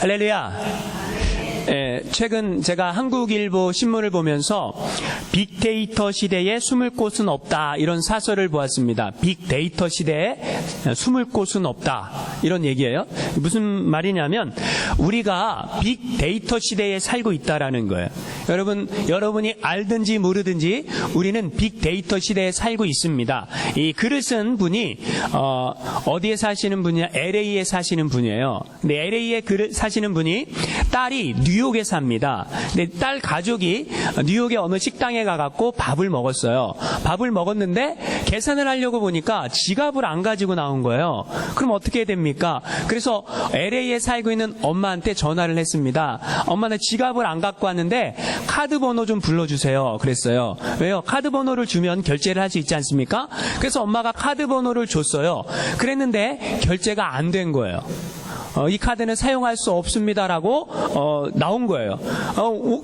할렐루야. 최근 제가 한국일보 신문을 보면서 빅데이터 시대에 숨을 곳은 없다, 이런 사설을 보았습니다. 빅데이터 시대에 숨을 곳은 없다, 이런 얘기예요. 무슨 말이냐면 우리가 빅데이터 시대에 살고 있다라는 거예요. 여러분이 알든지 모르든지 우리는 빅데이터 시대에 살고 있습니다. 이 글을 쓴 분이 어디에 사시는 분이냐, LA에 사시는 분이에요. 근데 LA에 글을 사시는 분이 딸이 뉴욕에 삽니다. 근데 딸 가족이 뉴욕의 어느 식당에 가갖고 밥을 먹었어요. 밥을 먹었는데 계산을 하려고 보니까 지갑을 안 가지고 나온 거예요. 그럼 어떻게 해야 됩니까? 그래서 LA에 살고 있는 엄마한테 전화를 했습니다. 엄마, 나 지갑을 안 갖고 왔는데 카드 번호 좀 불러주세요. 그랬어요. 왜요? 카드 번호를 주면 결제를 할 수 있지 않습니까? 그래서 엄마가 카드 번호를 줬어요. 그랬는데 결제가 안 된 거예요. 이 카드는 사용할 수 없습니다라고 나온 거예요.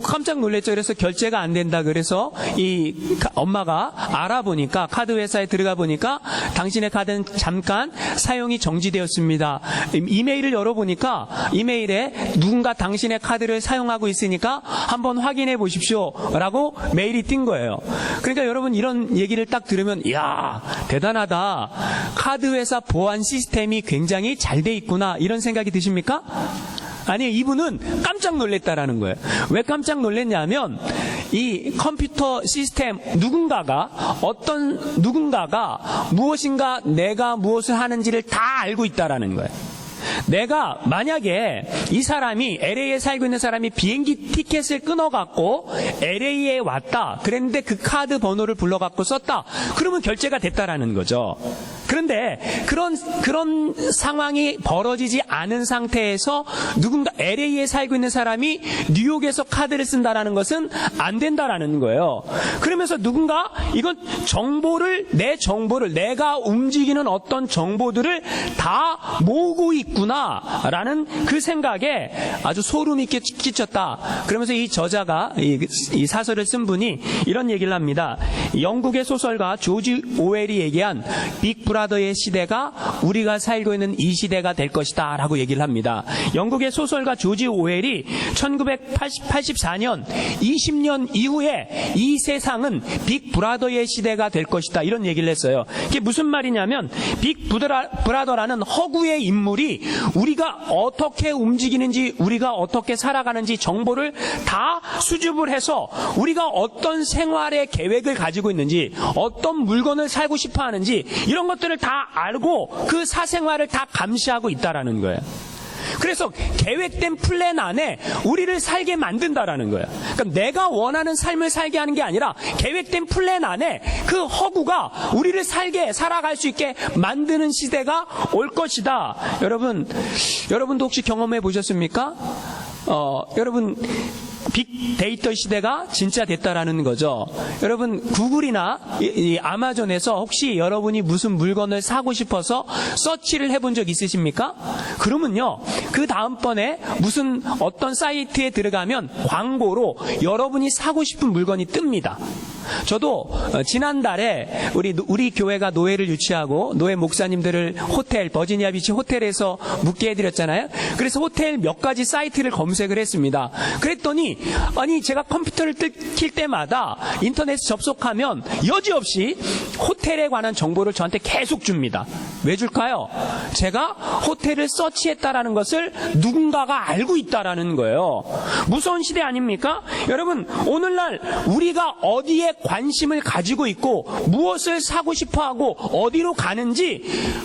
깜짝 놀랐죠. 그래서 결제가 안 된다. 그래서 이 엄마가 알아보니까, 카드 회사에 들어가 보니까 당신의 카드는 잠깐 사용이 정지되었습니다. 이메일을 열어보니까 이메일에 누군가 당신의 카드를 사용하고 있으니까 한번 확인해 보십시오 라고 메일이 띈 거예요. 그러니까 여러분, 이런 얘기를 딱 들으면 이야, 대단하다. 카드 회사 보안 시스템이 굉장히 잘 돼 있구나, 이런 생각이 드십니까? 아니, 이분은 깜짝 놀랐다라는 거예요. 왜 깜짝 놀랐냐면 이 컴퓨터 시스템, 누군가가 무엇인가 내가 무엇을 하는지를 다 알고 있다라는 거예요. 내가 만약에 이 사람이, LA에 살고 있는 사람이 비행기 티켓을 끊어갖고 LA에 왔다, 그랬는데 그 카드 번호를 불러갖고 썼다, 그러면 결제가 됐다라는 거죠. 그런데 그런 상황이 벌어지지 않은 상태에서 누군가 LA에 살고 있는 사람이 뉴욕에서 카드를 쓴다라는 것은 안 된다라는 거예요. 그러면서 누군가 이건 내 정보를, 내가 움직이는 어떤 정보들을 다 모으고 있구나라는 그 생각에 아주 소름이 끼쳤다. 그러면서 이 저자가, 이 사설을 쓴 분이 이런 얘기를 합니다. 영국의 소설가 조지 오웰이 얘기한 빅 브라더의 시대가 우리가 살고 있는 이 시대가 될 것이다 라고 얘기를 합니다. 영국의 소설가 조지 오웰이 1984년 20년 이후에 이 세상은 빅 브라더의 시대가 될 것이다, 이런 얘기를 했어요. 이게 무슨 말이냐면 빅 브라더라는 허구의 인물이 우리가 어떻게 움직이는지, 우리가 어떻게 살아가는지 정보를 다 수집을 해서 우리가 어떤 생활의 계획을 가지고 있는지, 어떤 물건을 사고 싶어 하는지, 이런 것들을 다 알고 그 사생활을 다 감시하고 있다라는 거예요. 그래서 계획된 플랜 안에 우리를 살게 만든다라는 거예요. 그러니까 내가 원하는 삶을 살게 하는 게 아니라 계획된 플랜 안에 그 허구가 우리를 살아갈 수 있게 만드는 시대가 올 것이다. 여러분도 혹시 경험해 보셨습니까? 여러분, 빅데이터 시대가 진짜 됐다라는 거죠. 여러분, 구글이나 이 아마존에서 혹시 여러분이 무슨 물건을 사고 싶어서 서치를 해본 적 있으십니까? 그러면요, 그 다음번에 어떤 사이트에 들어가면 광고로 여러분이 사고 싶은 물건이 뜹니다. 저도 지난달에 우리 교회가 노예를 유치하고 노예 목사님들을 버지니아 비치 호텔에서 묵게 해드렸잖아요. 그래서 호텔 몇 가지 사이트를 검색을 했습니다. 그랬더니 제가 컴퓨터를 킬 때마다 인터넷에 접속하면 여지없이 호텔에 관한 정보를 저한테 계속 줍니다. 왜 줄까요? 제가 호텔을 서치했다라는 것을 누군가가 알고 있다라는 거예요. 무서운 시대 아닙니까? 여러분, 오늘날 우리가 어디에 관심을 가지고 있고 무엇을 사고 싶어하고 어디로 가는지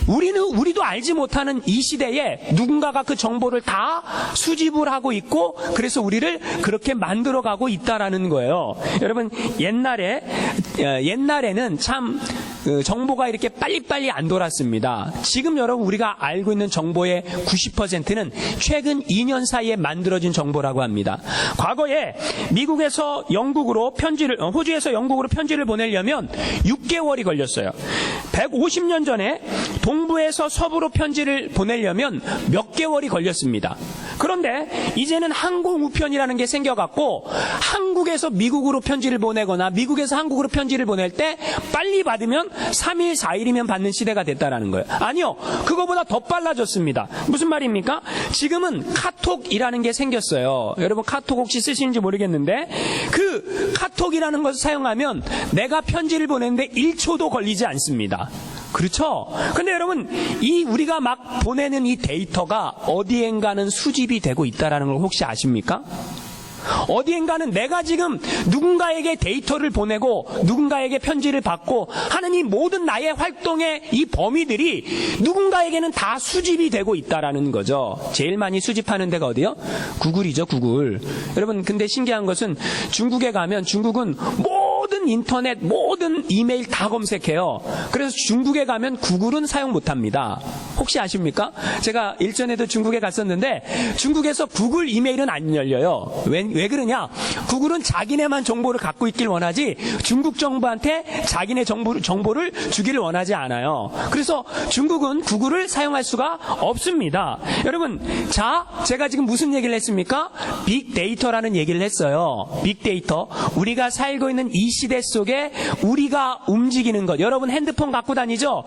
우리도 알지 못하는 이 시대에 누군가가 그 정보를 다 수집을 하고 있고, 그래서 우리를 그렇게 만들어가고 있다라는 거예요. 여러분, 옛날에는 참 정보가 이렇게 빨리빨리 안 돌았습니다. 지금 여러분, 우리가 알고 있는 정보의 90%는 최근 2년 사이에 만들어진 정보라고 합니다. 과거에 미국에서 영국으로 호주에서 영국으로 편지를 보내려면 6개월이 걸렸어요. 150년 전에 동부에서 서부로 편지를 보내려면 몇 개월이 걸렸습니다. 그런데 이제는 항공우편이라는 게 생겨갖고 한국에서 미국으로 편지를 보내거나 미국에서 한국으로 편지를 보낼 때 빨리 받으면 3일, 4일이면 받는 시대가 됐다라는 거예요. 아니요. 그거보다 더 빨라졌습니다. 무슨 말입니까? 지금은 카톡이라는 게 생겼어요. 여러분 카톡 혹시 쓰시는지 모르겠는데 그 카톡이라는 것을 사용하면 내가 편지를 보내는데 1초도 걸리지 않습니다. 그렇죠? 근데 여러분 이 우리가 막 보내는 이 데이터가 어디엔가는 수집이 되고 있다는 걸 혹시 아십니까? 어디엔가는 내가 지금 누군가에게 데이터를 보내고 누군가에게 편지를 받고 하는 이 모든 나의 활동의 이 범위들이 누군가에게는 다 수집이 되고 있다라는 거죠. 제일 많이 수집하는 데가 어디요? 구글이죠, 구글. 여러분 근데 신기한 것은 중국에 가면 중국은 모든 인터넷, 모든 이메일 다 검색해요. 그래서 중국에 가면 구글은 사용 못합니다. 혹시 아십니까? 제가 일전에도 중국에 갔었는데 중국에서 구글 이메일은 안 열려요. 왜 그러냐? 구글은 자기네만 정보를 갖고 있길 원하지 중국 정부한테 자기네 정보를 주기를 원하지 않아요. 그래서 중국은 구글을 사용할 수가 없습니다. 여러분, 자, 제가 지금 무슨 얘기를 했습니까? 빅데이터라는 얘기를 했어요. 빅데이터. 우리가 살고 있는 이 시대 속에 우리가 움직이는 것. 여러분 핸드폰 갖고 다니죠?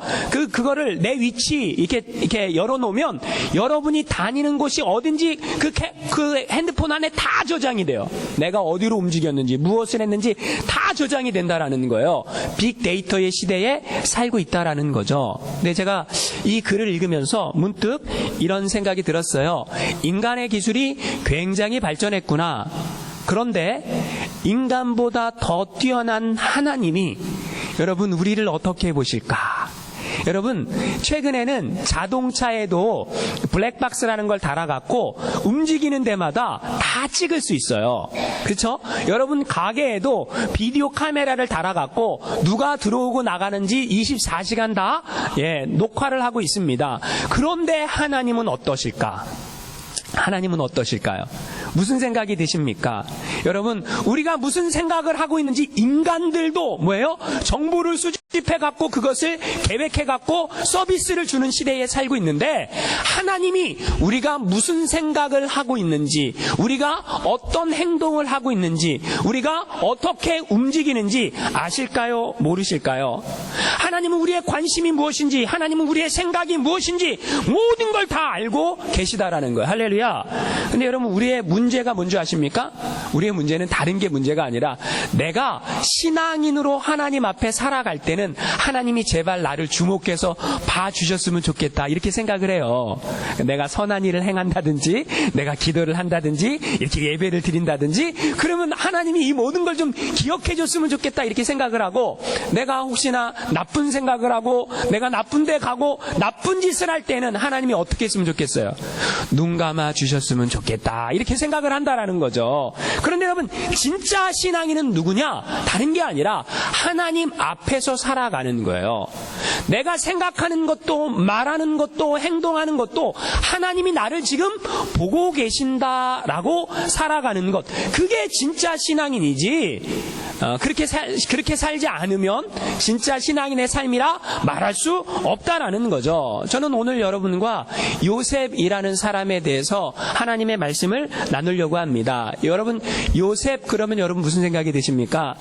그거를 내 위치 이렇게 열어놓으면 여러분이 다니는 곳이 어딘지 그 핸드폰 안에 다 저장이 돼요. 내가 어디로 움직였는지 무엇을 했는지 다 저장이 된다라는 거예요. 빅데이터의 시대에 살고 있다라는 거죠. 근데 제가 이 글을 읽으면서 문득 이런 생각이 들었어요. 인간의 기술이 굉장히 발전했구나. 그런데 인간보다 더 뛰어난 하나님이 여러분 우리를 어떻게 보실까? 여러분 최근에는 자동차에도 블랙박스라는 걸 달아갖고 움직이는 데마다 다 찍을 수 있어요. 그렇죠? 여러분 가게에도 비디오 카메라를 달아갖고 누가 들어오고 나가는지 24시간 다 녹화를 하고 있습니다. 그런데 하나님은 어떠실까? 하나님은 어떠실까요? 무슨 생각이 드십니까? 여러분 우리가 무슨 생각을 하고 있는지 인간들도 뭐예요? 정보를 수집해갖고 그것을 계획해갖고 서비스를 주는 시대에 살고 있는데 하나님이 우리가 무슨 생각을 하고 있는지 우리가 어떤 행동을 하고 있는지 우리가 어떻게 움직이는지 아실까요? 모르실까요? 하나님은 우리의 관심이 무엇인지 하나님은 우리의 생각이 무엇인지 모든 걸 다 알고 계시다라는 거예요. 할렐루야. 근데 여러분 우리의 문제가 뭔지 아십니까? 우리의 문제는 다른 게 문제가 아니라 내가 신앙인으로 하나님 앞에 살아갈 때는 하나님이 제발 나를 주목해서 봐주셨으면 좋겠다 이렇게 생각을 해요. 내가 선한 일을 행한다든지 내가 기도를 한다든지 이렇게 예배를 드린다든지 그러면 하나님이 이 모든 걸 좀 기억해 줬으면 좋겠다 이렇게 생각을 하고 내가 혹시나 나쁜 생각을 하고 내가 나쁜 데 가고 나쁜 짓을 할 때는 하나님이 어떻게 했으면 좋겠어요? 눈 감아 주셨으면 좋겠다 이렇게 생각을 한다라는 거죠. 그런데 여러분 진짜 신앙인은 누구냐? 다른 게 아니라 하나님 앞에서 살아가는 거예요. 내가 생각하는 것도 말하는 것도 행동하는 것도 하나님이 나를 지금 보고 계신다라고 살아가는 것 그게 진짜 신앙인이지 그렇게 살지 않으면 진짜 신앙인의 삶이라 말할 수 없다라는 거죠. 저는 오늘 여러분과 요셉이라는 사람에 대해서 하나님의 말씀을 나누려고 합니다. 여러분 요셉 그러면 여러분 무슨 생각이 드십니까?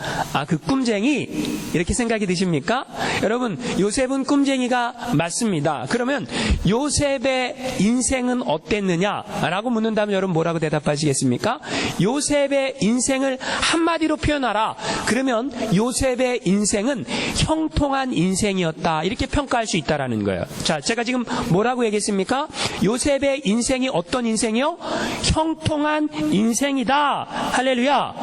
그 꿈쟁이 이렇게 생각이 드십니까? 여러분 요셉은 꿈쟁이가 맞습니다. 그러면 요셉의 인생은 어땠느냐라고 묻는다면 여러분 뭐라고 대답하시겠습니까? 요셉의 인생을 한마디로 표현하라. 그러면 요셉의 인생은 형통한 인생이었다. 이렇게 평가할 수 있다라는 거예요. 자, 제가 지금 뭐라고 얘기했습니까? 요셉의 인생이 어떤 인생이요? 형통한 인생이다. 할렐루야.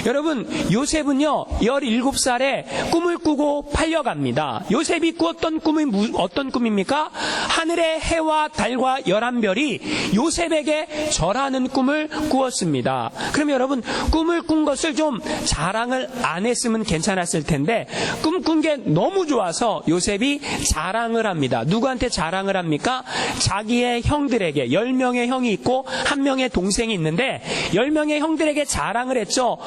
여러분 요셉은요 17살에 꿈을 꾸고 팔려갑니다. 요셉이 꾸었던 꿈이 어떤 꿈입니까? 하늘의 해와 달과 11별이 요셉에게 절하는 꿈을 꾸었습니다. 그럼 여러분 꿈을 꾼 것을 좀 자랑을 안 했으면 괜찮았을 텐데 꿈꾼 게 너무 좋아서 요셉이 자랑을 합니다. 누구한테 자랑을 합니까? 자기의 형들에게 10명의 형이 있고 1명의 동생이 있는데 10명의 형들에게 자랑을 했죠.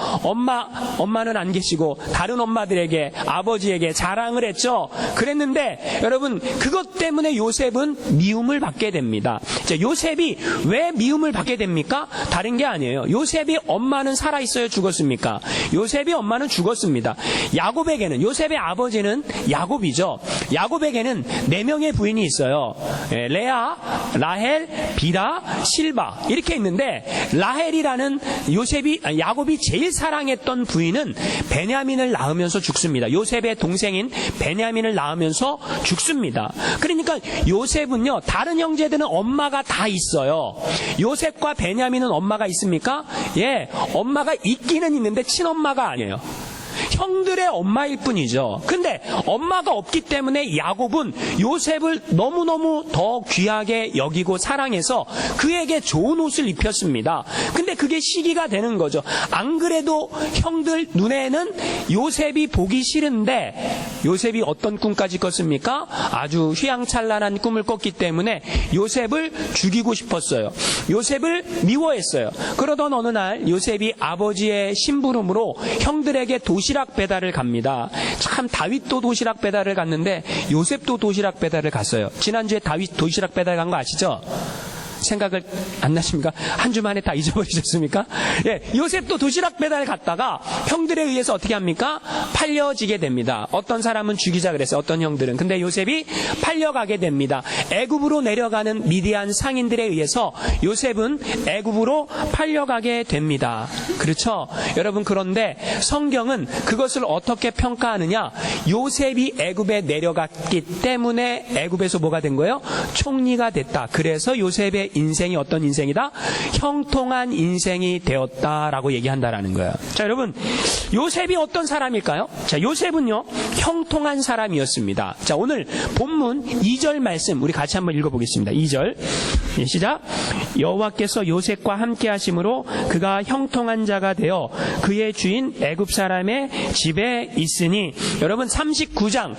엄마는 안 계시고 다른 엄마들에게 아버지에게 자랑을 했죠. 그랬는데 여러분 그것 때문에 요셉은 미움을 받게 됩니다. 자, 요셉이 왜 미움을 받게 됩니까? 다른 게 아니에요. 요셉이 엄마는 살아있어요? 죽었습니까? 요셉이 엄마는 죽었습니다. 야곱에게는, 요셉의 아버지는 야곱이죠. 야곱에게는 4명의 부인이 있어요. 레아, 라헬, 비라, 실바 이렇게 있는데 라헬이라는 야곱이 제일 사랑했던 부인은 베냐민을 낳으면서 죽습니다. 요셉의 동생인 베냐민을 낳으면서 죽습니다. 그러니까 요셉은요, 다른 형제들은 엄마가 다 있어요. 요셉과 베냐민은 엄마가 있습니까? 예, 엄마가 있기는 있는데 친엄마가 아니에요. 형들의 엄마일 뿐이죠. 근데 엄마가 없기 때문에 야곱은 요셉을 너무너무 더 귀하게 여기고 사랑해서 그에게 좋은 옷을 입혔습니다. 근데 그게 시기가 되는 거죠. 안 그래도 형들 눈에는 요셉이 보기 싫은데 요셉이 어떤 꿈까지 꿨습니까? 아주 휘황찬란한 꿈을 꿨기 때문에 요셉을 죽이고 싶었어요. 요셉을 미워했어요. 그러던 어느 날 요셉이 아버지의 심부름으로 형들에게 도시락 배달을 갑니다. 참 다윗도 도시락 배달을 갔는데 요셉도 도시락 배달을 갔어요. 지난주에 다윗 도시락 배달 간 거 아시죠? 생각을 안 나십니까? 한 주 만에 다 잊어버리셨습니까? 예, 요셉도 도시락 배달 갔다가 형들에 의해서 어떻게 합니까? 팔려지게 됩니다. 어떤 사람은 죽이자 그랬어요. 어떤 형들은. 근데 요셉이 팔려가게 됩니다. 애굽으로 내려가는 미디안 상인들에 의해서 요셉은 애굽으로 팔려가게 됩니다. 그렇죠? 여러분, 그런데 성경은 그것을 어떻게 평가하느냐? 요셉이 애굽에 내려갔기 때문에 애굽에서 뭐가 된 거예요? 총리가 됐다. 그래서 요셉의 인생이 어떤 인생이다? 형통한 인생이 되었다라고 얘기한다라는 거예요. 자, 여러분, 요셉이 어떤 사람일까요? 자, 요셉은요, 형통한 사람이었습니다. 자, 오늘 본문 2절 말씀 우리 같이 한번 읽어보겠습니다. 2절 시작. 여호와께서 요셉과 함께 하심으로 그가 형통한 자가 되어 그의 주인 애굽 사람의 집에 있으니, 여러분 39장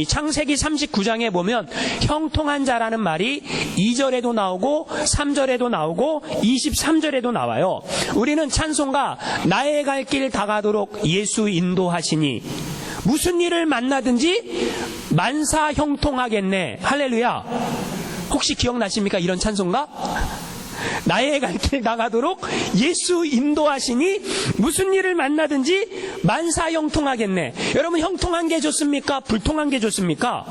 창세기 39장에 보면 형통한 자라는 말이 2절에도 나오고 3절에도 나오고 23절에도 나와요. 우리는 찬송가 나의 갈 길 다가도록 예수 인도하시니 무슨 일을 만나든지 만사 형통하겠네. 할렐루야. 혹시 기억나십니까? 이런 찬송가? 나의 갈 길 나가도록 예수 인도하시니 무슨 일을 만나든지 만사 형통하겠네. 여러분, 형통한 게 좋습니까? 불통한 게 좋습니까?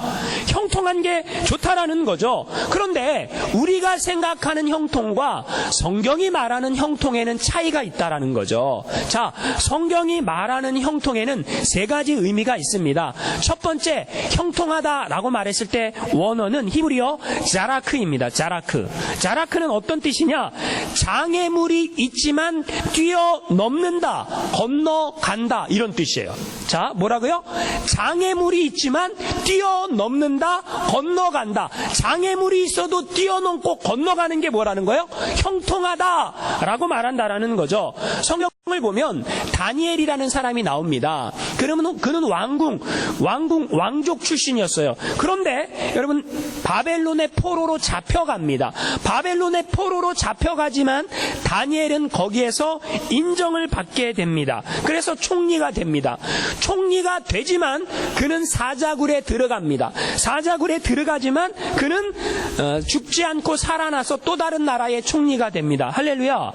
형통한 게 좋다라는 거죠. 그런데 우리가 생각하는 형통과 성경이 말하는 형통에는 차이가 있다라는 거죠. 자, 성경이 말하는 형통에는 3가지 의미가 있습니다. 첫 번째, 형통하다라고 말했을 때 원어는 히브리어 자라크입니다. 자라크는 어떤 뜻이냐? 장애물이 있지만 뛰어넘는다, 건너간다, 이런 뜻이에요. 자, 뭐라고요? 장애물이 있지만 뛰어넘는다, 건너간다. 장애물이 있어도 뛰어넘고 건너가는 게 뭐라는 거예요? 형통하다라고 말한다라는 거죠. 성경을 보면 다니엘이라는 사람이 나옵니다. 그러면 그는 왕족 출신이었어요. 그런데 여러분, 바벨론의 포로로 잡혀갑니다. 바벨론의 포로로 잡혀가지만 다니엘은 거기에서 인정을 받게 됩니다. 그래서 총리가 됩니다. 총리가 되지만 그는 사자굴에 들어갑니다. 사자굴에 들어가지만 그는 죽지 않고 살아나서 또 다른 나라의 총리가 됩니다. 할렐루야.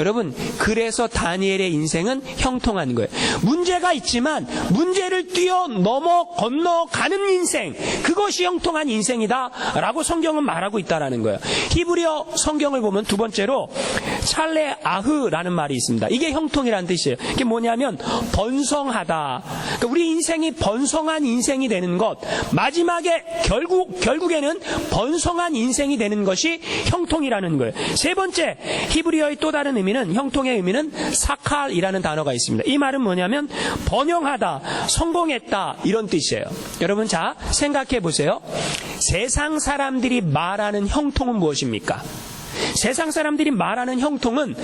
여러분, 그래서 다니엘의 인생은 형통한 거예요. 문제가 있지만 문제를 뛰어넘어 건너가는 인생, 그것이 형통한 인생이다 라고 성경은 말하고 있다라는 거예요. 히브리어 성경을 보면 두 번째로 찰레아흐라는 말이 있습니다. 이게 형통이라는 뜻이에요. 이게 뭐냐면 번성하다. 그러니까 우리 인생이 번성한 인생이 되는 것, 마지막에 결국에는 번성한 인생이 되는 것이 형통이라는 거예요. 세 번째, 히브리어의 또 다른 의미는, 형통의 의미는 사칼이라는 단어가 있습니다. 이 말은 뭐냐면 번영하다, 성공했다, 이런 뜻이에요. 여러분, 자, 생각해 보세요. 세상 사람들이 말하는 형통은 무엇입니까? 세상 사람들이 말하는 형통은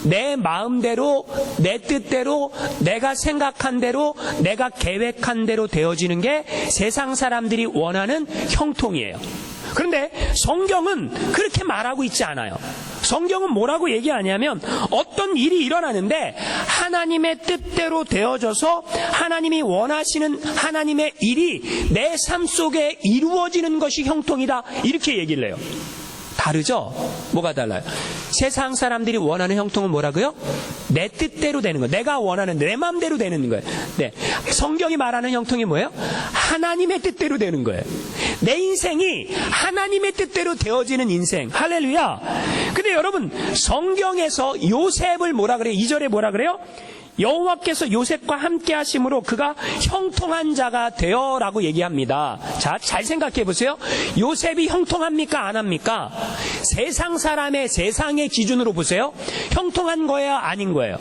내 마음대로, 내 뜻대로, 내가 생각한 대로, 내가 계획한 대로 되어지는 게 세상 사람들이 원하는 형통이에요. 그런데 성경은 그렇게 말하고 있지 않아요. 성경은 뭐라고 얘기하냐면, 어떤 일이 일어나는데 하나님의 뜻대로 되어져서 하나님이 원하시는 하나님의 일이 내 삶 속에 이루어지는 것이 형통이다. 이렇게 얘기를 해요. 다르죠? 뭐가 달라요? 세상 사람들이 원하는 형통은 뭐라고요? 내 뜻대로 되는 거. 내가 원하는 내 마음대로 되는 거예요. 네. 성경이 말하는 형통이 뭐예요? 하나님의 뜻대로 되는 거예요. 내 인생이 하나님의 뜻대로 되어지는 인생. 할렐루야. 근데 여러분, 성경에서 요셉을 뭐라 그래요? 2절에 뭐라 그래요? 여호와께서 요셉과 함께 하심으로 그가 형통한 자가 되어라고 얘기합니다. 자, 잘 생각해 보세요. 요셉이 형통합니까? 안 합니까? 세상 사람의 세상의 기준으로 보세요. 형통한 거예요? 아닌 거예요?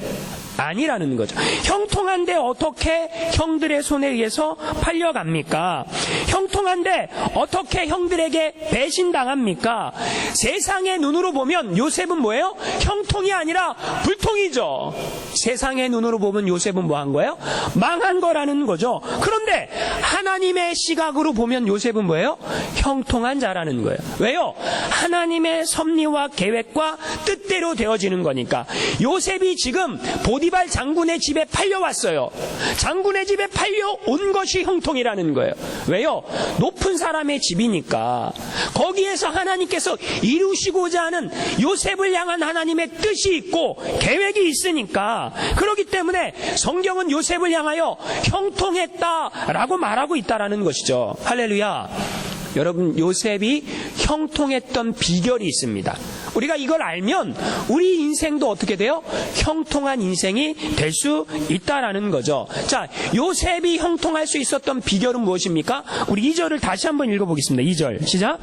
아니라는 거죠. 형통한데 어떻게 형들의 손에 의해서 팔려갑니까? 형통한데 어떻게 형들에게 배신당합니까? 세상의 눈으로 보면 요셉은 뭐예요? 형통이 아니라 불통이죠. 세상의 눈으로 보면 요셉은 뭐 한 거예요? 망한 거라는 거죠. 그런데 하나님의 시각으로 보면 요셉은 뭐예요? 형통한 자라는 거예요. 왜요? 하나님의 섭리와 계획과 뜻대로 되어지는 거니까. 요셉이 지금 보디발 장군의 집에 팔려왔어요. 장군의 집에 팔려온 것이 형통이라는 거예요. 왜요? 높은 사람의 집이니까. 거기에서 하나님께서 이루시고자 하는 요셉을 향한 하나님의 뜻이 있고 계획이 있으니까. 그렇기 때문에 성경은 요셉을 향하여 형통했다라고 말하고 있다라는 것이죠. 할렐루야. 여러분, 요셉이 형통했던 비결이 있습니다. 우리가 이걸 알면 우리 인생도 어떻게 돼요? 형통한 인생이 될 수 있다라는 거죠. 자, 요셉이 형통할 수 있었던 비결은 무엇입니까? 우리 2절을 다시 한번 읽어보겠습니다. 2절 시작.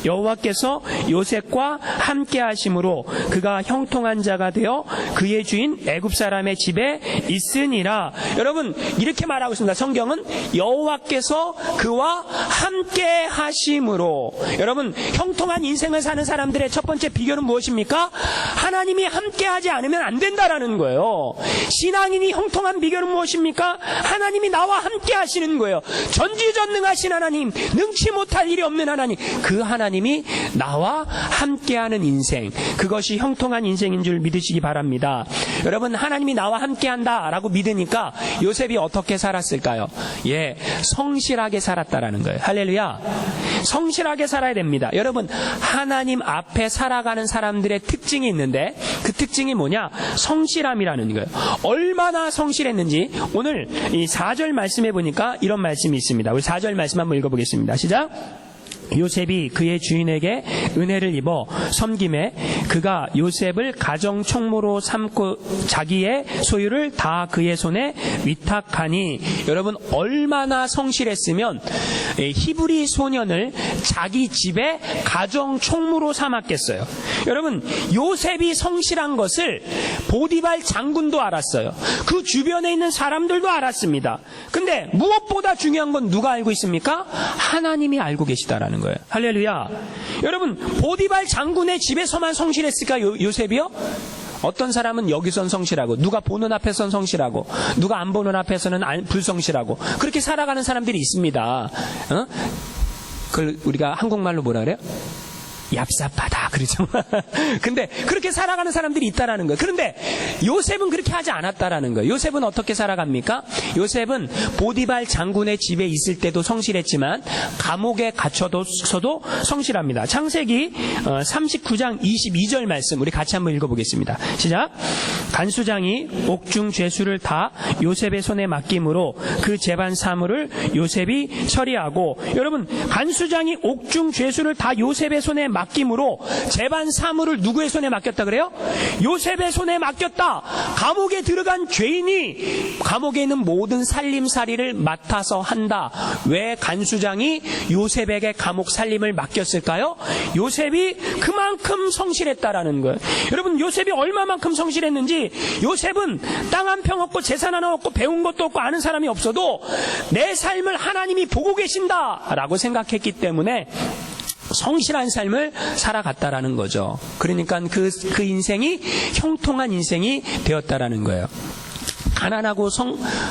여호와께서 요셉과 함께 하심으로 그가 형통한 자가 되어 그의 주인 애굽 사람의 집에 있으니라. 여러분, 이렇게 말하고 있습니다. 성경은 여호와께서 그와 함께 하심으로. 여러분, 형통한 인생을 사는 사람들의 첫 번째 비결은 무엇입니까? 하나님이 함께하지 않으면 안 된다라는 거예요. 신앙인이 형통한 비결은 무엇입니까? 하나님이 나와 함께 하시는 거예요. 전지전능하신 하나님, 능치 못할 일이 없는 하나님, 그 하나님이 나와 함께하는 인생, 그것이 형통한 인생인 줄 믿으시기 바랍니다. 여러분, 하나님이 나와 함께한다라고 믿으니까 요셉이 어떻게 살았을까요? 예, 성실하게 살았다라는 거예요. 할렐루야. 성실하게 살아야 됩니다. 여러분, 하나님 앞에 살아가는 사람들의 특징이 있는데 그 특징이 뭐냐? 성실함이라는 거예요. 얼마나 성실했는지 오늘 이 4절 말씀해 보니까 이런 말씀이 있습니다. 우리 4절 말씀 한번 읽어보겠습니다. 시작. 요셉이 그의 주인에게 은혜를 입어 섬김에 그가 요셉을 가정 총무로 삼고 자기의 소유를 다 그의 손에 위탁하니. 여러분, 얼마나 성실했으면 히브리 소년을 자기 집에 가정 총무로 삼았겠어요. 여러분, 요셉이 성실한 것을 보디발 장군도 알았어요. 그 주변에 있는 사람들도 알았습니다. 근데 무엇보다 중요한 건 누가 알고 있습니까? 하나님이 알고 계시다라는 거예요. 할렐루야. 여러분, 보디발 장군의 집에서만 성실했을까 요셉이요? 어떤 사람은 여기선 성실하고, 누가 보는 앞에선 성실하고, 누가 안 보는 앞에서는 불성실하고, 그렇게 살아가는 사람들이 있습니다. 그걸 우리가 한국말로 뭐라 그래요? 얍삽하다 그러죠. 근데 그렇게 살아가는 사람들이 있다라는 거예요. 그런데 요셉은 그렇게 하지 않았다라는 거예요. 요셉은 어떻게 살아갑니까? 요셉은 보디발 장군의 집에 있을 때도 성실했지만 감옥에 갇혀서도 성실합니다. 창세기 39장 22절 말씀 우리 같이 한번 읽어보겠습니다. 시작. 간수장이 옥중 죄수를 다 요셉의 손에 맡김으로 그 재반 사물을 요셉이 처리하고. 여러분, 간수장이 옥중 죄수를 다 요셉의 손에 맡김으로 재반 사물을 누구의 손에 맡겼다 그래요? 요셉의 손에 맡겼다. 감옥에 들어간 죄인이 감옥에 있는 모든 살림살이를 맡아서 한다. 왜 간수장이 요셉에게 감옥 살림을 맡겼을까요? 요셉이 그만큼 성실했다라는 거예요. 여러분, 요셉이 얼마만큼 성실했는지, 요셉은 땅 한 평 없고 재산 하나 없고 배운 것도 없고 아는 사람이 없어도 내 삶을 하나님이 보고 계신다라고 생각했기 때문에 성실한 삶을 살아갔다라는 거죠. 그러니까 그 인생이 형통한 인생이 되었다라는 거예요. 가난하고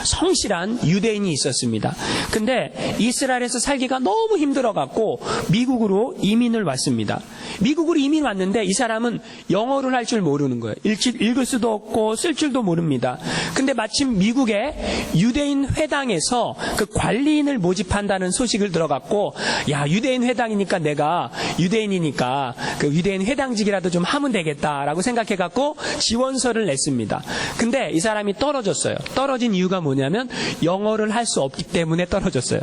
성실한 유대인이 있었습니다. 근데 이스라엘에서 살기가 너무 힘들어갖고 미국으로 이민을 왔습니다. 미국으로 이민 왔는데 이 사람은 영어를 할 줄 모르는 거예요. 읽을 수도 없고 쓸 줄도 모릅니다. 근데 마침 미국의 유대인 회당에서 그 관리인을 모집한다는 소식을 들어갔고, 야, 유대인 회당이니까 내가 유대인이니까 그 유대인 회당직이라도 좀 하면 되겠다라고 생각해갖고 지원서를 냈습니다. 근데 이 사람이 떨어졌어요. 떨어진 이유가 뭐냐면 영어를 할 수 없기 때문에 떨어졌어요.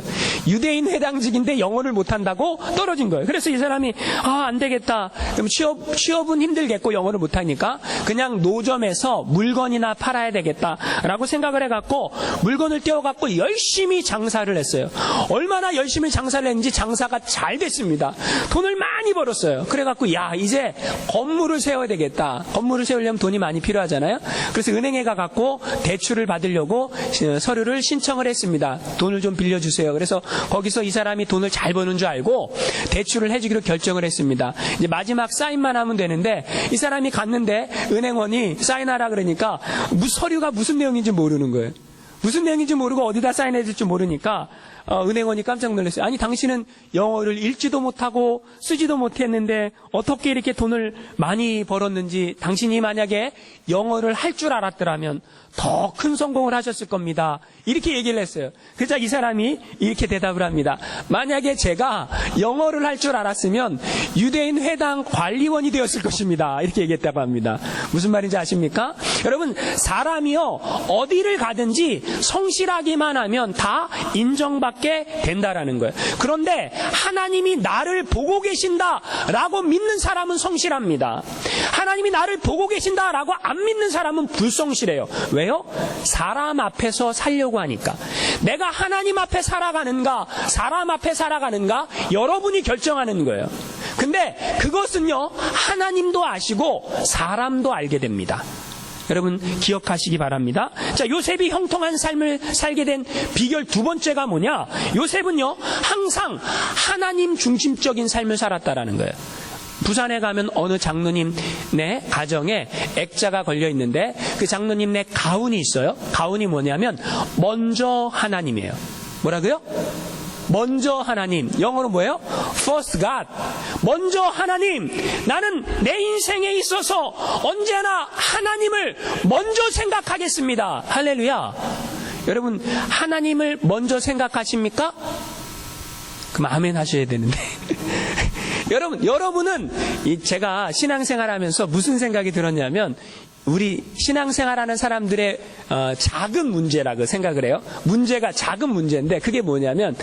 유대인 회당직인데 영어를 못한다고 떨어진 거예요. 그래서 이 사람이 안 되겠다. 그럼 취업은 힘들겠고 영어를 못하니까 그냥 노점에서 물건이나 팔아야 되겠다라고 생각을 해갖고 물건을 떼어갖고 열심히 장사를 했어요. 얼마나 열심히 장사를 했는지 장사가 잘 됐습니다. 돈을 많이 벌었어요. 그래갖고 이제 건물을 세워야 되겠다. 건물을 세우려면 돈이 많이 필요하잖아요. 그래서 은행에 가갖고 대출을 받으려고 서류를 신청을 했습니다. 돈을 좀 빌려주세요. 그래서 거기서 이 사람이 돈을 잘 버는 줄 알고 대출을 해주기로 결정을 했습니다. 이제 마지막 사인만 하면 되는데 이 사람이 갔는데 은행원이 사인하라 그러니까 서류가 무슨 내용인지 모르는 거예요. 무슨 내용인지 모르고 어디다 사인해야 될지 모르니까 은행원이 깜짝 놀랐어요. 아니, 당신은 영어를 읽지도 못하고 쓰지도 못했는데 어떻게 이렇게 돈을 많이 벌었는지, 당신이 만약에 영어를 할 줄 알았더라면 더 큰 성공을 하셨을 겁니다. 이렇게 얘기를 했어요. 그래서 이 사람이 이렇게 대답을 합니다. 만약에 제가 영어를 할 줄 알았으면 유대인 회당 관리원이 되었을 것입니다. 이렇게 얘기했다고 합니다. 무슨 말인지 아십니까? 여러분, 사람이요, 어디를 가든지 성실하기만 하면 다 인정받게 된다라는 거예요. 그런데 하나님이 나를 보고 계신다라고 믿는 사람은 성실합니다. 하나님이 나를 보고 계신다라고 안 믿는 사람은 불성실해요. 왜요? 사람 앞에서 살려고 하니까. 내가 하나님 앞에 살아가는가, 사람 앞에 살아가는가, 여러분이 결정하는 거예요. 근데 그것은요, 하나님도 아시고 사람도 알게 됩니다. 여러분 기억하시기 바랍니다. 자, 요셉이 형통한 삶을 살게 된 비결 두 번째가 뭐냐? 요셉은요, 항상 하나님 중심적인 삶을 살았다라는 거예요. 부산에 가면 어느 장로님네 가정에 액자가 걸려 있는데 그 장로님네 가훈이 있어요. 가훈이 뭐냐면 먼저 하나님이에요. 뭐라고요? 먼저 하나님. 영어로 뭐예요? First God. 먼저 하나님. 나는 내 인생에 있어서 언제나 하나님을 먼저 생각하겠습니다. 할렐루야. 여러분, 하나님을 먼저 생각하십니까? 그럼 아멘 하셔야 되는데. 여러분은 제가 신앙생활 하면서 무슨 생각이 들었냐면, 우리 신앙생활하는 사람들의 작은 문제라고 생각을 해요. 문제가 작은 문제인데 그게 뭐냐면,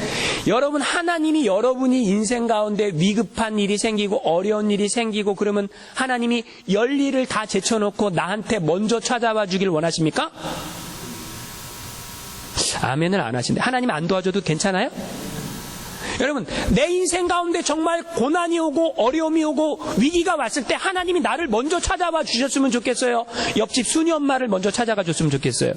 여러분, 하나님이 여러분이 인생 가운데 위급한 일이 생기고 어려운 일이 생기고 그러면 하나님이 열 일을 다 제쳐놓고 나한테 먼저 찾아와 주길 원하십니까? 아멘을 안 하신대. 하나님 안 도와줘도 괜찮아요? 여러분, 내 인생 가운데 정말 고난이 오고 어려움이 오고 위기가 왔을 때 하나님이 나를 먼저 찾아와 주셨으면 좋겠어요? 옆집 순이 엄마를 먼저 찾아가 줬으면 좋겠어요?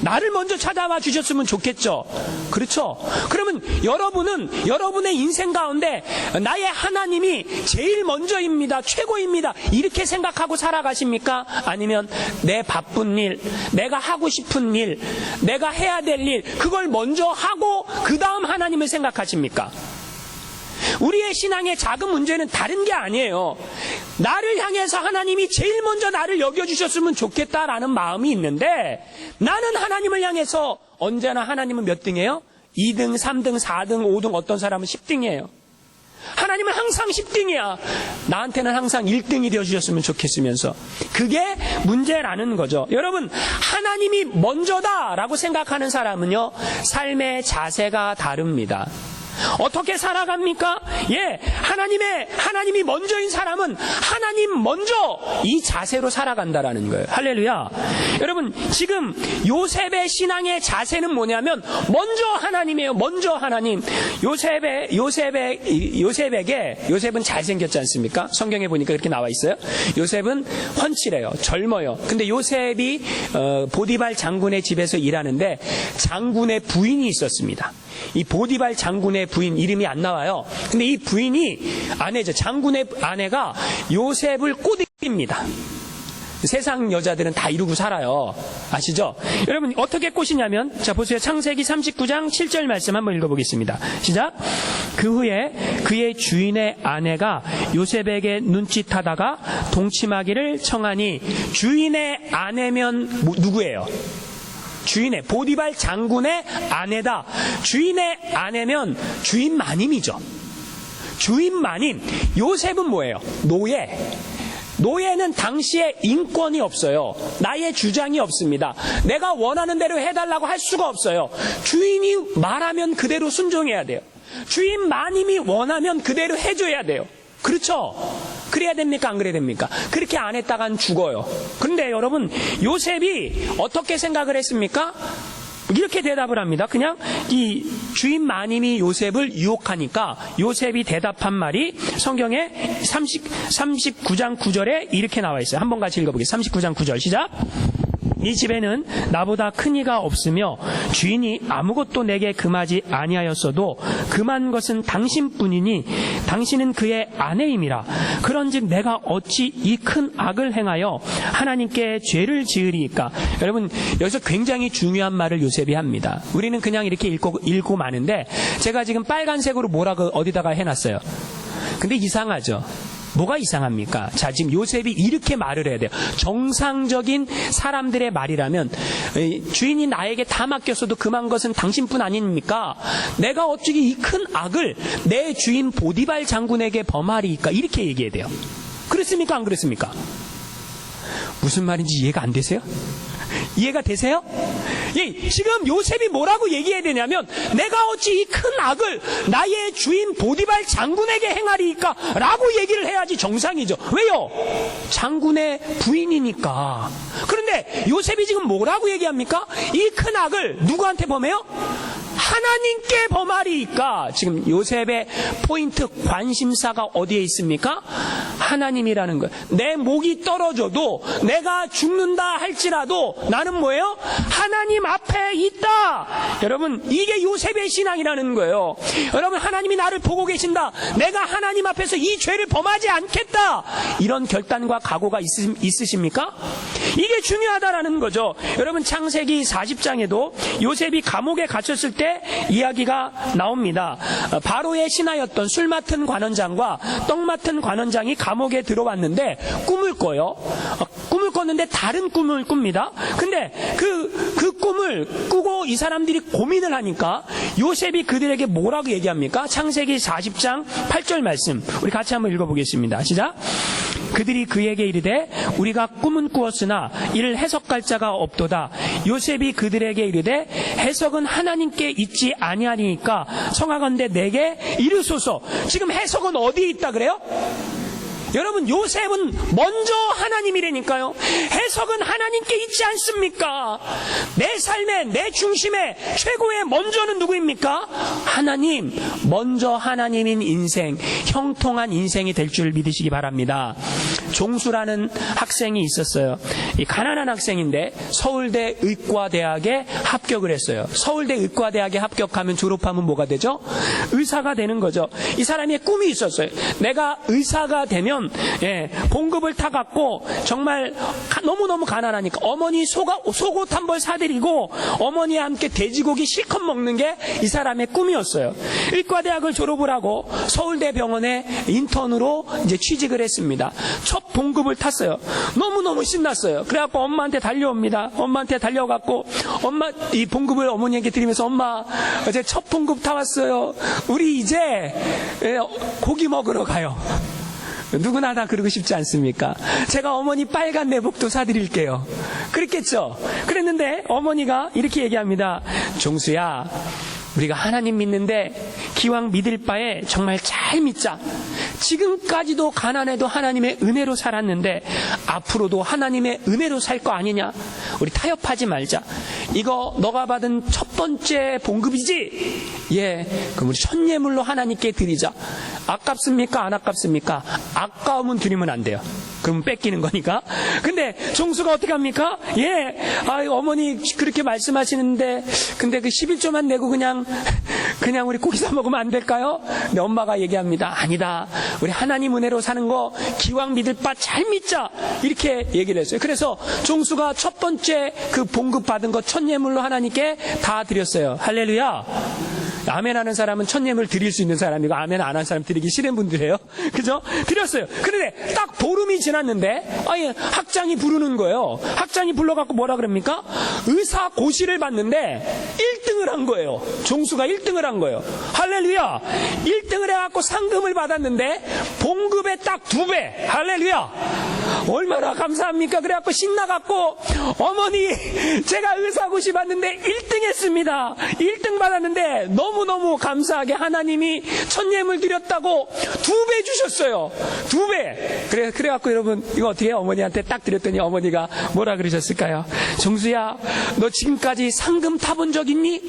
나를 먼저 찾아와 주셨으면 좋겠죠? 그렇죠? 그러면 여러분은 여러분의 인생 가운데 나의 하나님이 제일 먼저입니다, 최고입니다, 이렇게 생각하고 살아가십니까? 아니면 내 바쁜 일, 내가 하고 싶은 일, 내가 해야 될 일, 그걸 먼저 하고 그 다음 하나님을 생각하십니까? 우리의 신앙의 작은 문제는 다른 게 아니에요. 나를 향해서 하나님이 제일 먼저 나를 여겨주셨으면 좋겠다라는 마음이 있는데, 나는 하나님을 향해서 언제나 하나님은 몇 등이에요? 2등, 3등, 4등, 5등, 어떤 사람은 10등이에요. 하나님은 항상 10등이야. 나한테는 항상 1등이 되어주셨으면 좋겠으면서. 그게 문제라는 거죠. 여러분, 하나님이 먼저다라고 생각하는 사람은요, 삶의 자세가 다릅니다. 어떻게 살아갑니까? 하나님이 먼저인 사람은 하나님 먼저 이 자세로 살아간다라는 거예요. 할렐루야. 여러분, 지금 요셉의 신앙의 자세는 뭐냐면 먼저 하나님이에요. 먼저 하나님. 요셉은 잘생겼지 않습니까? 성경에 보니까 그렇게 나와 있어요. 요셉은 훤칠해요. 젊어요. 근데 요셉이 보디발 장군의 집에서 일하는데 장군의 부인이 있었습니다. 이 보디발 장군의 부인 이름이 안 나와요. 근데 이 부인이 아내죠. 장군의 아내가 요셉을 꼬드깁니다. 세상 여자들은 다 이루고 살아요. 아시죠? 여러분, 어떻게 꼬시냐면, 자, 보세요. 창세기 39장 7절 말씀 한번 읽어보겠습니다. 시작. 그 후에 그의 주인의 아내가 요셉에게 눈짓하다가 동침하기를 청하니, 주인의 아내면 누구예요? 주인의, 보디발 장군의 아내다. 주인의 아내면 주인 마님이죠. 주인 마님. 요셉은 뭐예요? 노예. 노예는 당시에 인권이 없어요. 나의 주장이 없습니다. 내가 원하는 대로 해달라고 할 수가 없어요. 주인이 말하면 그대로 순종해야 돼요. 주인 마님이 원하면 그대로 해줘야 돼요. 그렇죠? 그래야 됩니까? 안 그래야 됩니까? 그렇게 안 했다간 죽어요. 그런데 여러분, 요셉이 어떻게 생각을 했습니까? 이렇게 대답을 합니다. 그냥 이 주인 마님이 요셉을 유혹하니까 요셉이 대답한 말이 성경에 39장 9절에 이렇게 나와 있어요. 한번 같이 읽어보겠습니다. 39장 9절 시작. 이 집에는 나보다 큰 이가 없으며 주인이 아무것도 내게 금하지 아니하였어도 금한 것은 당신뿐이니 당신은 그의 아내임이라. 그런즉 내가 어찌 이 큰 악을 행하여 하나님께 죄를 지으리이까. 여러분, 여기서 굉장히 중요한 말을 요셉이 합니다. 우리는 그냥 이렇게 읽고 마는데 제가 지금 빨간색으로 뭐라고 어디다가 해놨어요. 근데 이상하죠. 뭐가 이상합니까? 자, 지금 요셉이 이렇게 말을 해야 돼요. 정상적인 사람들의 말이라면, 주인이 나에게 다 맡겼어도 금한 것은 당신뿐 아닙니까? 내가 어찌 이 큰 악을 내 주인 보디발 장군에게 범하리이까? 이렇게 얘기해야 돼요. 그렇습니까? 안 그렇습니까? 무슨 말인지 이해가 안 되세요? 이해가 되세요? 예, 지금 요셉이 뭐라고 얘기해야 되냐면, 내가 어찌 이 큰 악을 나의 주인 보디발 장군에게 행하리이까? 라고 얘기를 해야지 정상이죠. 왜요? 장군의 부인이니까. 그런데 요셉이 지금 뭐라고 얘기합니까? 이 큰 악을 누구한테 범해요? 하나님께 범하리이까. 지금 요셉의 포인트, 관심사가 어디에 있습니까? 하나님이라는 거예요. 내 목이 떨어져도, 내가 죽는다 할지라도 나는 뭐예요? 하나님 앞에 있다. 여러분, 이게 요셉의 신앙이라는 거예요. 여러분, 하나님이 나를 보고 계신다. 내가 하나님 앞에서 이 죄를 범하지 않겠다. 이런 결단과 각오가 있으십니까? 이게 중요하다라는 거죠. 여러분, 창세기 40장에도 요셉이 감옥에 갇혔을 때 이야기가 나옵니다. 바로의 신하였던 술 맡은 관원장과 떡 맡은 관원장이 감옥에 들어왔는데 꿈을 꿔요. 꿈을 꿨는데 다른 꿈을 꿉니다. 근데 그 꿈을 꾸고 이 사람들이 고민을 하니까 요셉이 그들에게 뭐라고 얘기합니까? 창세기 40장 8절 말씀 우리 같이 한번 읽어보겠습니다. 시작. 그들이 그에게 이르되 우리가 꿈은 꾸었으나 이를 해석할 자가 없도다. 요셉이 그들에게 이르되 해석은 하나님께 있지 아니하니까 청하건대 내게 이르소서. 지금 해석은 어디에 있다 그래요? 여러분, 요셉은 먼저 하나님이라니까요. 해석은 하나님께 있지 않습니까? 내 삶의, 내 중심의 최고의 먼저는 누구입니까? 하나님. 먼저 하나님인 인생, 형통한 인생이 될 줄 믿으시기 바랍니다. 종수라는 학생이 있었어요. 이 가난한 학생인데 서울대 의과대학에 합격을 했어요. 서울대 의과대학에 합격하면 졸업하면 뭐가 되죠? 의사가 되는 거죠. 이 사람의 꿈이 있었어요. 내가 의사가 되면 봉급을 타갖고 정말 너무너무 가난하니까 어머니 속옷 한 벌 사드리고 어머니와 함께 돼지고기 실컷 먹는 게 이 사람의 꿈이었어요. 의과대학을 졸업을 하고 서울대 병원에 인턴으로 이제 취직을 했습니다. 첫 봉급을 탔어요. 너무너무 신났어요. 그래갖고 엄마한테 달려옵니다. 엄마한테 달려갖고 엄마 이 봉급을 어머니에게 드리면서 엄마 어제 첫 봉급 타왔어요. 우리 이제 고기 먹으러 가요. 누구나 다 그러고 싶지 않습니까? 제가 어머니 빨간 내복도 사드릴게요. 그랬겠죠? 그랬는데 어머니가 이렇게 얘기합니다. 종수야, 우리가 하나님 믿는데 기왕 믿을 바에 정말 잘 믿자. 지금까지도 가난해도 하나님의 은혜로 살았는데 앞으로도 하나님의 은혜로 살 거 아니냐? 우리 타협하지 말자. 이거 너가 받은 첫 번째 봉급이지? 예, 그럼 우리 천예물로 하나님께 드리자. 아깝습니까? 안 아깝습니까? 아까우면 드리면 안 돼요. 그럼 뺏기는 거니까. 근데 종수가 어떻게 합니까? 예, 어머니 그렇게 말씀하시는데 근데 그 11조만 내고 그냥 우리 고기 사 먹으면 안 될까요? 근데 엄마가 얘기합니다. 아니다. 우리 하나님 은혜로 사는 거 기왕 믿을 바 잘 믿자. 이렇게 얘기를 했어요. 그래서 종수가 첫 번째 그 봉급 받은 거 천예물로 하나님께 다 드렸어요. 할렐루야. 아멘 하는 사람은 첫 예물 드릴 수 있는 사람이고 아멘 안 하는 사람 드리기 싫은 분들이에요. 그죠? 드렸어요. 그런데 딱 보름이 지났는데 학장이 부르는 거예요. 학장이 불러갖고 뭐라 그럽니까? 의사고시를 봤는데 1등을 한 거예요. 종수가 1등을 한 거예요. 할렐루야. 1등을 해갖고 상금을 받았는데 봉급의 딱 2배. 할렐루야. 얼마나 감사합니까? 그래갖고 신나갖고 어머니 제가 의사고시 봤는데 1등 했습니다. 1등 받았는데 너무너무 감사하게 하나님이 첫 예물 드렸다고 2배 주셨어요. 2배. 그래갖고 여러분 이거 어떻게 해요? 어머니한테 딱 드렸더니 어머니가 뭐라 그러셨을까요? 정수야 너 지금까지 상금 타본 적 있니?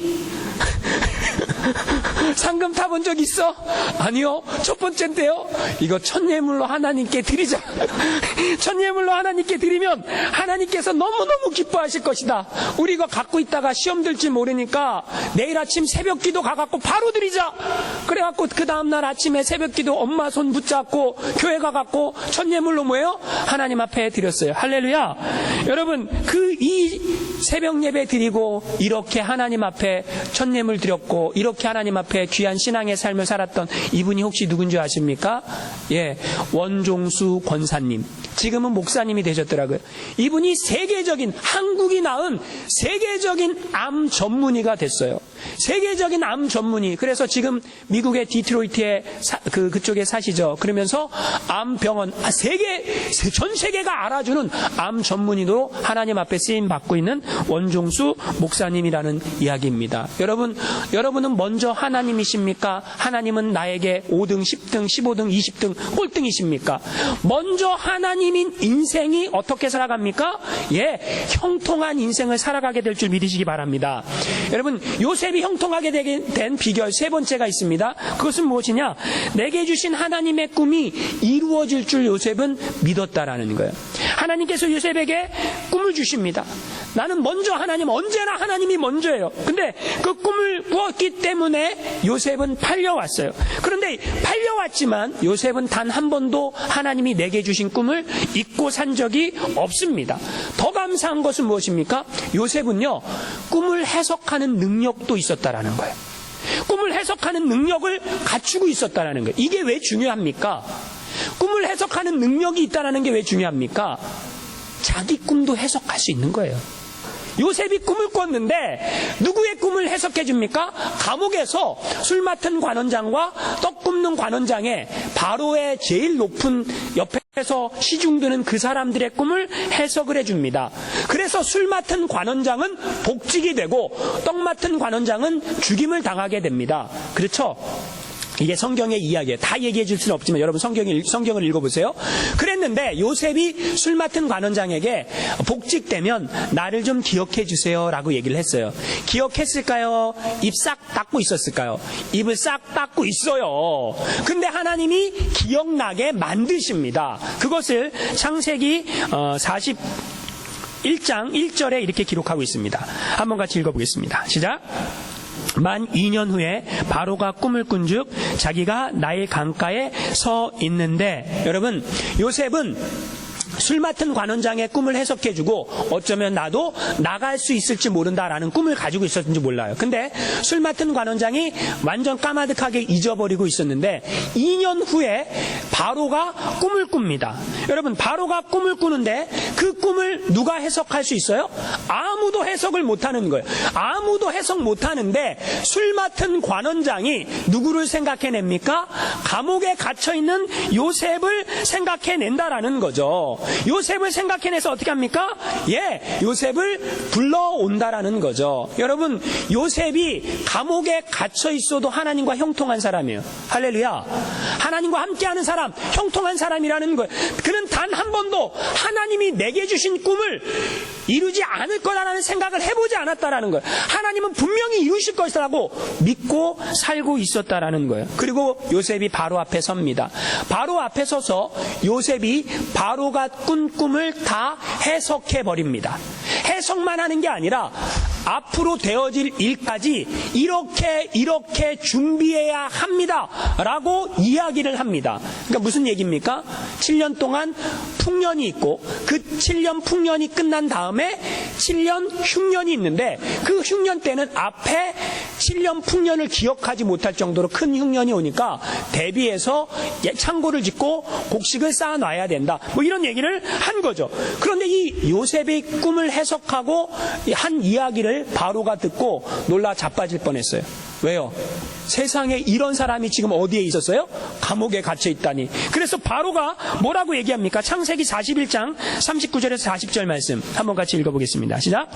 상금 타본 적 있어? 아니요. 첫 번째인데요. 이거 첫 예물로 하나님께 드리자. 첫 예물로 하나님께 드리면 하나님께서 너무너무 기뻐하실 것이다. 우리 이거 갖고 있다가 시험 들지 모르니까 내일 아침 새벽 기도 가갖고 바로 드리자. 그래갖고 그 다음날 아침에 새벽 기도 엄마 손 붙잡고 교회 가갖고 첫 예물로 뭐예요? 하나님 앞에 드렸어요. 할렐루야. 여러분 이 새벽 예배 드리고 이렇게 하나님 앞에 첫 예물 드렸고 이렇게 하나님 앞에 귀한 신앙의 삶을 살았던 이분이 혹시 누군지 아십니까? 예, 원종수 권사님. 지금은 목사님이 되셨더라고요. 이분이 한국이 낳은 세계적인 암 전문의가 됐어요. 세계적인 암 전문의. 그래서 지금 미국의 디트로이트에 그쪽에 사시죠. 그러면서 암병원, 전 세계가 알아주는 암 전문의로 하나님 앞에 쓰임 받고 있는 원종수 목사님이라는 이야기입니다. 여러분은 먼저 하나님이십니까? 하나님은 나에게 5등, 10등, 15등, 20등 꼴등이십니까? 먼저 하나님인 인생이 어떻게 살아갑니까? 예, 형통한 인생을 살아가게 될 줄 믿으시기 바랍니다. 여러분, 요셉이 형통하게 된 비결 세 번째가 있습니다. 그것은 무엇이냐? 내게 주신 하나님의 꿈이 이루어질 줄 요셉은 믿었다라는 거예요. 하나님께서 요셉에게 꿈을 주십니다. 나는 먼저 언제나 하나님이 먼저예요. 근데 그 꿈을 꾸었기 때문에 요셉은 팔려왔어요. 그런데 팔려왔지만 요셉은 단 한 번도 하나님이 내게 주신 꿈을 잊고 산 적이 없습니다. 더 감사한 것은 무엇입니까? 요셉은요, 꿈을 해석하는 능력도 있었다라는 거예요. 꿈을 해석하는 능력을 갖추고 있었다라는 거예요. 이게 왜 중요합니까? 꿈을 해석하는 능력이 있다는 게 왜 중요합니까? 자기 꿈도 해석할 수 있는 거예요. 요셉이 꿈을 꿨는데 누구의 꿈을 해석해 줍니까? 감옥에서 술 맡은 관원장과 떡 굽는 관원장의 바로의 제일 높은 옆에서 시중드는 그 사람들의 꿈을 해석을 해줍니다. 그래서 술 맡은 관원장은 복직이 되고 떡 맡은 관원장은 죽임을 당하게 됩니다. 그렇죠? 이게 성경의 이야기예요. 다 얘기해 줄 수는 없지만 여러분 성경을 읽어보세요. 그랬는데 요셉이 술 맡은 관원장에게 복직되면 나를 좀 기억해 주세요 라고 얘기를 했어요. 기억했을까요? 입 싹 닫고 있었을까요? 입을 싹 닫고 있어요. 근데 하나님이 기억나게 만드십니다. 그것을 창세기 41장 1절에 이렇게 기록하고 있습니다. 한번 같이 읽어보겠습니다. 시작. 만 2년 후에 바로가 꿈을 꾼즉 자기가 나일 강가에 서 있는데, 여러분 요셉은 술 맡은 관원장의 꿈을 해석해주고 어쩌면 나도 나갈 수 있을지 모른다라는 꿈을 가지고 있었는지 몰라요. 근데 술 맡은 관원장이 완전 까마득하게 잊어버리고 있었는데 2년 후에 바로가 꿈을 꿉니다. 여러분 바로가 꿈을 꾸는데 그 꿈을 누가 해석할 수 있어요? 아무도 해석을 못하는 거예요. 아무도 해석 못하는데 술 맡은 관원장이 누구를 생각해냅니까? 감옥에 갇혀있는 요셉을 생각해낸다라는 거죠. 요셉을 생각해내서 어떻게 합니까? 예, 요셉을 불러온다라는 거죠. 여러분 요셉이 감옥에 갇혀 있어도 하나님과 형통한 사람이에요. 할렐루야. 하나님과 함께하는 사람, 형통한 사람이라는 거예요. 그는 단 한 번도 하나님이 내게 주신 꿈을 이루지 않을 거라는 생각을 해보지 않았다라는 거예요. 하나님은 분명히 이루실 것이라고 믿고 살고 있었다라는 거예요. 그리고 요셉이 바로 앞에 섭니다. 바로 앞에 서서 요셉이 바로가 꾼 꿈을 다 해석해버립니다. 해석만 하는 게 아니라 앞으로 되어질 일까지 이렇게 준비해야 합니다 라고 이야기를 합니다. 그러니까 무슨 얘기입니까? 7년 동안 풍년이 있고 그 7년 풍년이 끝난 다음에 7년 흉년이 있는데 그 흉년 때는 앞에 7년 풍년을 기억하지 못할 정도로 큰 흉년이 오니까 대비해서 창고를 짓고 곡식을 쌓아놔야 된다. 뭐 이런 얘기를 한 거죠. 그런데 이 요셉의 꿈을 해석하고 한 이야기를 바로가 듣고 놀라 자빠질 뻔했어요. 왜요? 세상에 이런 사람이 지금 어디에 있었어요? 감옥에 갇혀 있다니. 그래서 바로가 뭐라고 얘기합니까? 창세기 41장 39절에서 40절 말씀 한번 같이 읽어보겠습니다. 시작.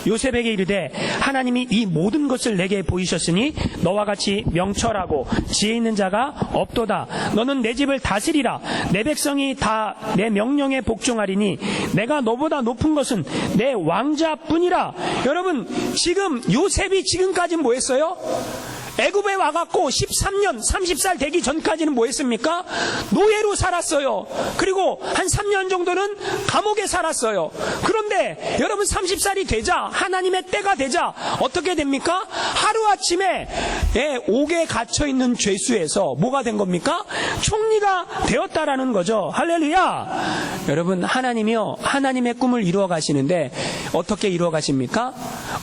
요셉에게 이르되 하나님이 이 모든 것을 내게 보이셨으니 너와 같이 명철하고 지혜 있는 자가 없도다. 너는 내 집을 다스리라. 내 백성이 다 내 명령에 복종하리니 내가 너보다 높은 것은 내 왕자뿐이라. 여러분, 지금 요셉이 지금까지 뭐 했어요? 애굽에 와갖고 13년 30살 되기 전까지는 뭐 했습니까? 노예로 살았어요. 그리고 한 3년 정도는 감옥에 살았어요. 그런데 여러분 30살이 되자, 하나님의 때가 되자 어떻게 됩니까? 하루아침에 옥에 갇혀있는 죄수에서 뭐가 된 겁니까? 총리가 되었다라는 거죠. 할렐루야. 여러분, 하나님이요, 하나님의 꿈을 이루어 가시는데 어떻게 이루어 가십니까?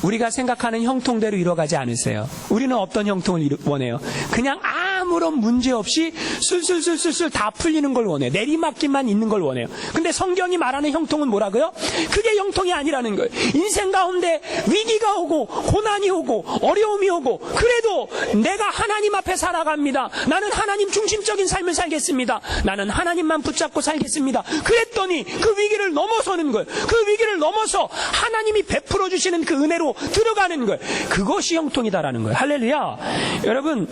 우리가 생각하는 형통대로 이루어 가지 않으세요. 우리는 어떤 형통을 원해요? 그냥 아무런 문제 없이 술술술술술 다 풀리는 걸 원해요. 내리막길만 있는 걸 원해요. 근데 성경이 말하는 형통은 뭐라고요? 그게 형통이 아니라는 거예요. 인생 가운데 위기가 오고 고난이 오고 어려움이 오고 그래도 내가 하나님 앞에 살아갑니다. 나는 하나님 중심적인 삶을 살겠습니다. 나는 하나님만 붙잡고 살겠습니다. 그랬더니 그 위기를 넘어서는 거예요. 그 위기를 넘어서 하나님이 베풀어 주시는 그 은혜로 들어가는 거예요. 그것이 형통이다라는 거예요. 할렐루야. 여러분,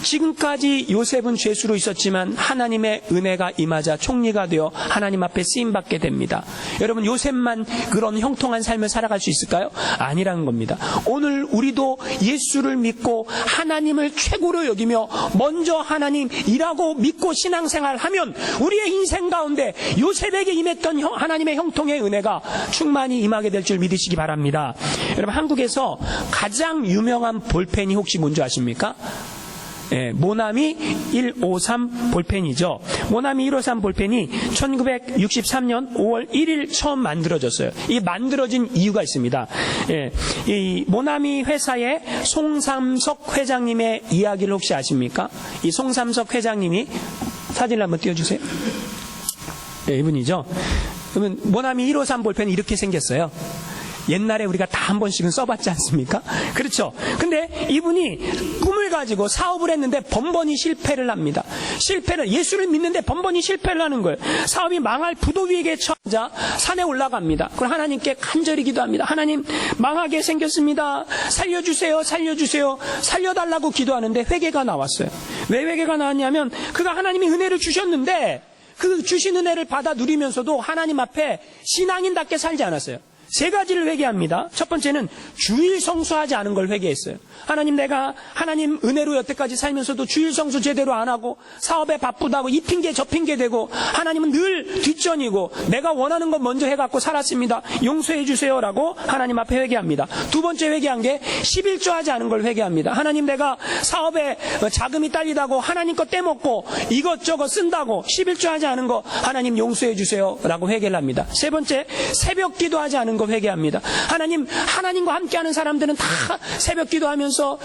지금까지 요셉은 죄수로 있었지만 하나님의 은혜가 임하자 총리가 되어 하나님 앞에 쓰임받게 됩니다. 여러분, 요셉만 그런 형통한 삶을 살아갈 수 있을까요? 아니라는 겁니다. 오늘 우리도 예수를 믿고 하나님을 최고로 여기며 먼저 하나님이라고 믿고 신앙생활하면 우리의 인생 가운데 요셉에게 임했던 하나님의 형통의 은혜가 충만히 임하게 될 줄 믿으시기 바랍니다. 여러분, 한국에서 가장 유명한 볼펜이 혹시 뭔지 아십니까? 모나미 153 볼펜이죠. 모나미 153 볼펜이 1963년 5월 1일 처음 만들어졌어요. 이 만들어진 이유가 있습니다. 이 모나미 회사의 송삼석 회장님의 이야기를 혹시 아십니까? 이 송삼석 회장님이 사진을 한번 띄워주세요. 이분이죠. 그러면 모나미 153 볼펜이 이렇게 생겼어요. 옛날에 우리가 다 한 번씩은 써봤지 않습니까? 그렇죠. 근데 이분이 꿈을 가지고 사업을 했는데 번번이 실패를 합니다. 예수를 믿는데 번번이 실패를 하는 거예요. 사업이 망할 부도 위기에 처하자 산에 올라갑니다. 그걸 하나님께 간절히 기도합니다. 하나님, 망하게 생겼습니다. 살려주세요. 살려주세요. 살려달라고 기도하는데 회개가 나왔어요. 왜 회개가 나왔냐면 그가 하나님이 은혜를 주셨는데 그 주신 은혜를 받아 누리면서도 하나님 앞에 신앙인답게 살지 않았어요. 세 가지를 회개합니다. 첫 번째는 주일 성수하지 않은 걸 회개했어요. 하나님, 내가 하나님 은혜로 여태까지 살면서도 주일 성수 제대로 안 하고 사업에 바쁘다고 이 핑계 저 핑계 대고 하나님은 늘 뒷전이고 내가 원하는 것 먼저 해갖고 살았습니다. 용서해 주세요라고 하나님 앞에 회개합니다. 두 번째 회개한 게 11조 하지 않은 걸 회개합니다. 하나님, 내가 사업에 자금이 딸리다고 하나님 거 떼먹고 이것저것 쓴다고 11조 하지 않은 거 하나님 용서해 주세요라고 회개를 합니다. 세 번째, 새벽 기도하지 않은 거 회개합니다. 하나님, 하나님과 함께하는 사람들은 다 새벽 기도하면서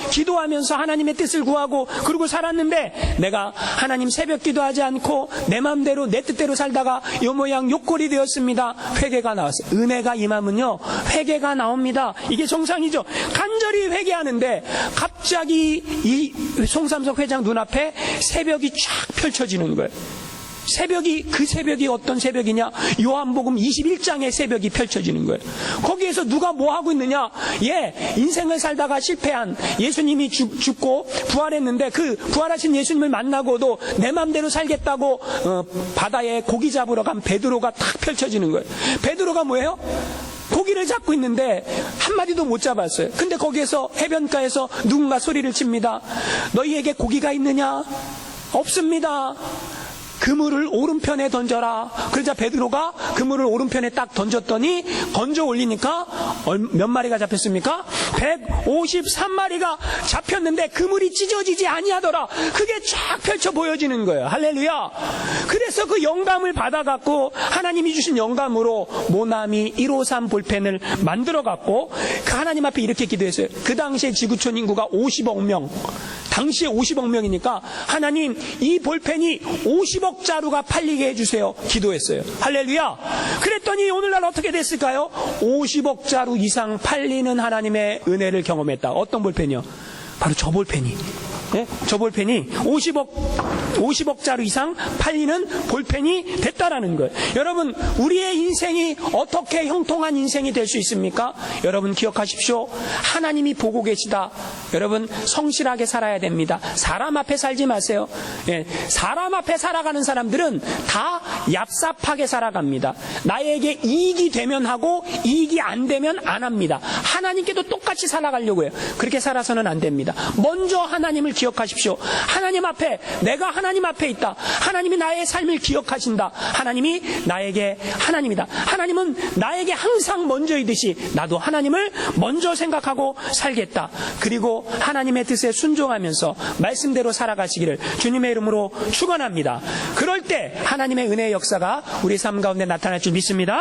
하나님의 뜻을 구하고 그러고 살았는데 내가 하나님 새벽 기도하지 않고 내 마음대로 내 뜻대로 살다가 요 모양 요 꼴이 되었습니다. 회개가 나왔어요. 은혜가 임하면요, 회개가 나옵니다. 이게 정상이죠. 간절히 회개하는데 갑자기 이 송삼석 회장 눈앞에 새벽이 쫙 펼쳐지는 거예요. 그 새벽이 어떤 새벽이냐? 요한복음 21장의 새벽이 펼쳐지는 거예요. 거기에서 누가 뭐 하고 있느냐? 인생을 살다가 실패한 예수님이 죽고 부활했는데 그 부활하신 예수님을 만나고도 내 맘대로 살겠다고 바다에 고기 잡으러 간 베드로가 탁 펼쳐지는 거예요. 베드로가 뭐예요? 고기를 잡고 있는데 한마디도 못 잡았어요. 근데 거기에서 해변가에서 누군가 소리를 칩니다. 너희에게 고기가 있느냐? 없습니다. 그물을 오른편에 던져라. 그러자 베드로가 그물을 오른편에 딱 던졌더니 건져 올리니까 몇 마리가 잡혔습니까? 153마리가 잡혔는데 그물이 찢어지지 아니하더라. 그게 쫙 펼쳐 보여지는 거예요. 할렐루야. 그래서 그 영감을 받아갖고 하나님이 주신 영감으로 모나미 153 볼펜을 만들어갖고 그 하나님 앞에 이렇게 기도했어요. 그 당시에 지구촌 인구가 50억 명. 당시에 50억 명이니까 하나님 이 볼펜이 50억 자루가 팔리게 해주세요. 기도했어요. 할렐루야. 그랬더니 오늘날 어떻게 됐을까요? 50억 자루 이상 팔리는 하나님의 은혜를 경험했다. 어떤 볼펜이요? 바로 저 볼펜이. 네? 저 볼펜이 50억 자루 이상 팔리는 볼펜이 됐다라는 거예요. 여러분, 우리의 인생이 어떻게 형통한 인생이 될 수 있습니까? 여러분 기억하십시오. 하나님이 보고 계시다. 여러분 성실하게 살아야 됩니다. 사람 앞에 살지 마세요. 예, 사람 앞에 살아가는 사람들은 다 얍삽하게 살아갑니다. 나에게 이익이 되면 하고 이익이 안 되면 안 합니다. 하나님께도 똑같이 살아가려고 해요. 그렇게 살아서는 안 됩니다. 먼저 하나님을 기억하십시오. 하나님 앞에, 내가 하나님 앞에 있다. 하나님이 나의 삶을 기억하신다. 하나님이 나에게 하나님이다. 하나님은 나에게 항상 먼저이듯이 나도 하나님을 먼저 생각하고 살겠다. 그리고 하나님의 뜻에 순종하면서 말씀대로 살아가시기를 주님의 이름으로 축원합니다. 그럴 때 하나님의 은혜의 역사가 우리 삶 가운데 나타날 줄 믿습니다.